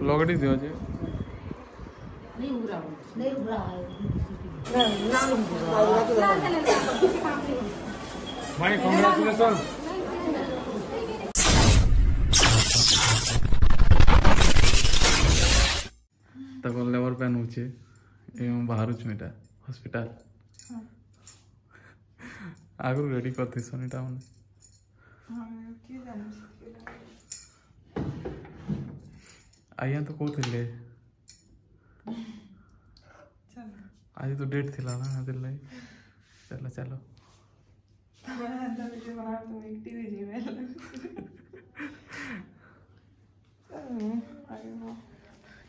लगड़ी दियो जे भाई कांग्रेचुलेशन तक लेबर पेन होचे एवं बाहर छुईटा हॉस्पिटल आगु रेडी करते सनीटा मन आइया तो कहते आज तो डेट थिला ना दिल लाई चलो चलो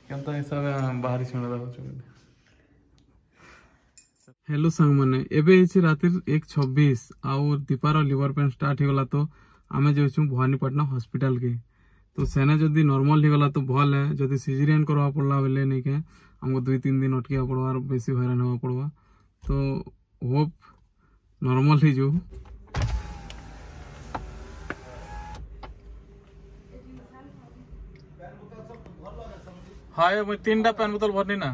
केनता हिसाब बाहर छुणा दाव हेलो संग माने एबे इछि रातिर 1:26 आउ दीपार लिवर पेन स्टार्ट हो गला तो आमे जेछु भवानीपटना हॉस्पिटल के तो सेना जदी नॉर्मल हो गला तो भल है जदी सिजेरियन करवा पड़ला बेले नहीं के हमको 2-3 दिन अटकिया पड़वा बेसी हैरान होवा पड़वा तो होप नॉर्मल ही जो हाय मैं 3टा पेन बोतल भरनी ना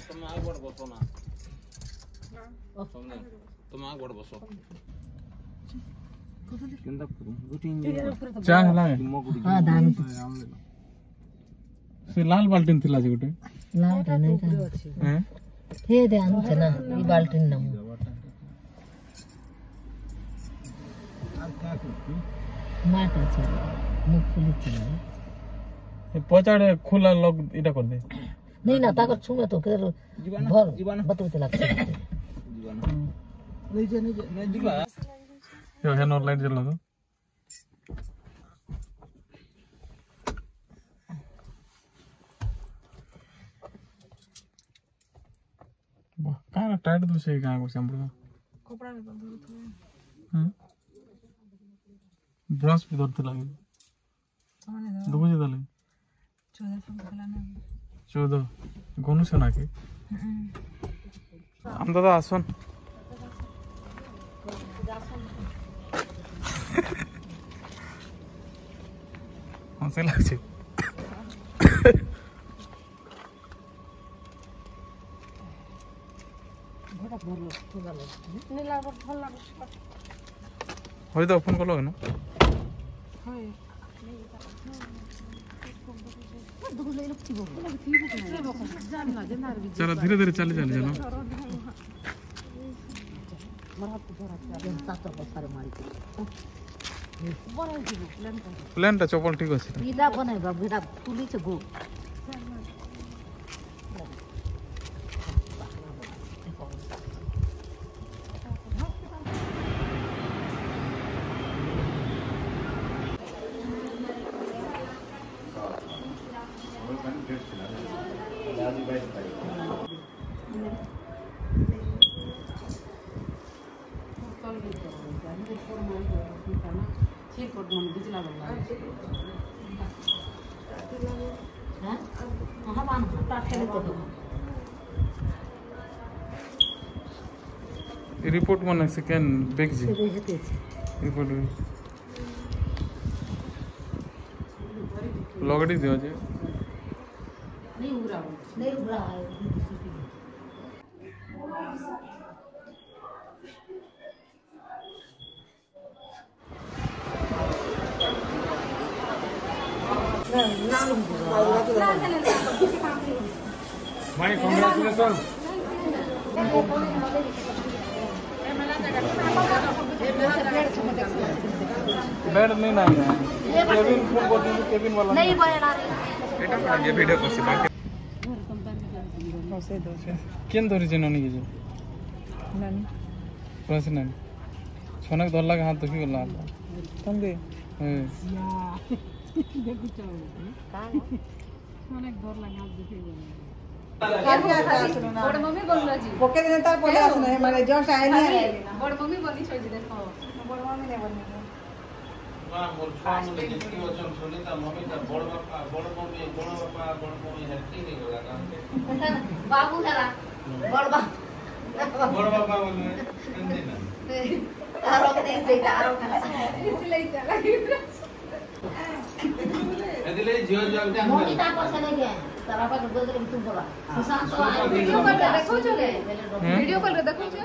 तुम आग बसो ना तुम आग बसो चा हला हां दान से लाल बाल्टीन थिला जे गोटे लाल नहीं हैं हे दे आनु छे ना ई बाल्टीन ना माट আছে मुख खुली छे ए पचाड़े खुला लॉक इटा कर दे नहीं ना ताकर छुमे तो कर भर बतबते लागते जीवन नहीं जे नहीं दिखला यो है नॉट लाइट जला तो वाह का टाइट तो से का को संपड़ कपड़ा में बंद हैं ब्रश भी धरते लागे सामने दो बजे दले 14 फला ना 14 गोनु से ना के हम दादा आसन हंसे लागছে ঘোড়া ভরলো ভালো নীলা ভাল লাগে হয়তো ফোন করলো না হয় चलो धीरे धीरे चले चले जाना प्लान टा चपल ठीक अछि इदा बनै बाबूदा तुली छ गो रिपोर्ट मन सेकेंड बेक जी रिपोर्ट लगड़ी दियो जे नहीं उगरा भाई कांग्रेचुलेशन बेड नहीं ना केबिन फोन कर दीजिए केबिन वाला नहीं बना रही बेटा ये वीडियो को से बाकी से दो केन धरि जे ननी जे नानी कोस नानी सोनक धरला हाथ दुखी गला तुम दे या देखु चाहो का सोनक धरला हाथ दुखी गला बड़ मम्मी बोलला जी ओके दिन तार पले आसने माने जस्ट आए नहीं बड़ मम्मी बोली छ जी देखो बड़ मम्मी ने बोलने ଛୁଆ ମୋର ଛୁଆ ମାନେ ଯେତିକି ଅଛନ୍ ସୁନିତା ମମି ତା ବଡ଼ ବାପା ବଡ଼ ମମି ହେତି ହେଇଗଲା କାରଣ ବାବୁ ହେଲା ବଡ଼ ବାପା ବୋଲେ ଏମିତି ନା ତାର ଦେଖ ତାର ଏଦିଲେ ଝିଅ ଝିଅ ଟା ମମି ତା ପଛେ नहीं गया तारा पर दो दिन तू बोला सुशांत तो वीडियो कॉल रे देखौ छ रे वीडियो कॉल रे देखौ छ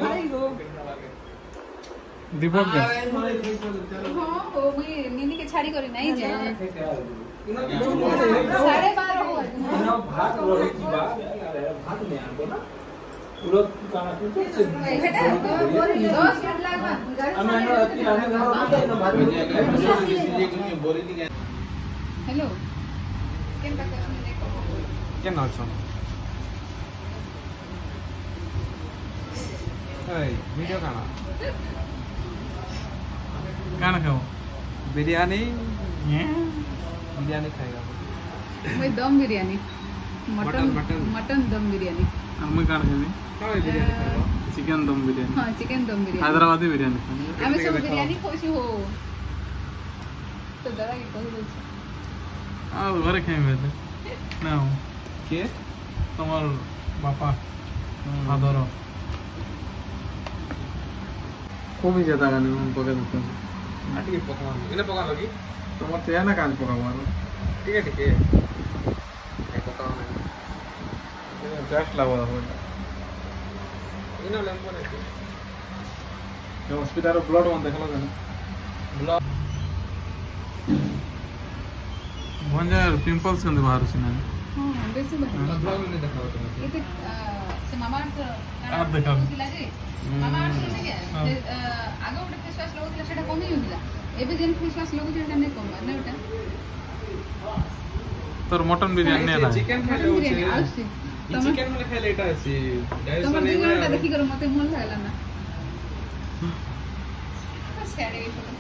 भाई गो दीपक के हां ओ मुई नीनी के छाड़ी करी नहीं जे 12:30 हुआ ना भात रही की बा भात में आबो ना पूरा काना कुछ से बेटा 10 मिनट लागबा ଆମେ भात में बोरी दी हेलो केनता क्वेश्चन देखो केन अछन ए वीडियो काना खाओ बिरयानी ये बिरयानी खाएगा मैं दम बिरयानी मटन मटन दम बिरयानी हमें कान खानी हाँ बिरयानी खाएगा चिकन दम बिरयानी हां चिकन दम बिरयानी हैदराबादी बिरयानी खानी आमे सब बिरयानी खोसी हो तो दादा की कह दो आ घरे खाई बेले ना के तमर बापा फादर खूब ही ज्यादा गाने हम पका देते हैं आटी पका इने पका लगी तमर ते ना कान पका मारो ठीक है ए पका नहीं टेस्ट लागो हो इने लेंबो नहीं ये हॉस्पिटल रो ब्लड वन देखला ना ब्लड भंजार पिंपल्स कंदे बाहर से ना हां बेसी बात ब्लड में नहीं देखा तुम ये तो से मामा आप देखा मामा से के आगे उठे फेस वॉश लगोतिला सेटा कमी होतिला एबे जेन फेस वॉश लगोति सेटा नहीं कम ना बेटा तोर मटन बिरयानी नहीं रहा चिकन खाए मटन बिरयानी आउसी चिकन में खाए लेटा है सी डाइस तुम नहीं वीडियो देखि करो मते मन लागला ना सेडे फोटो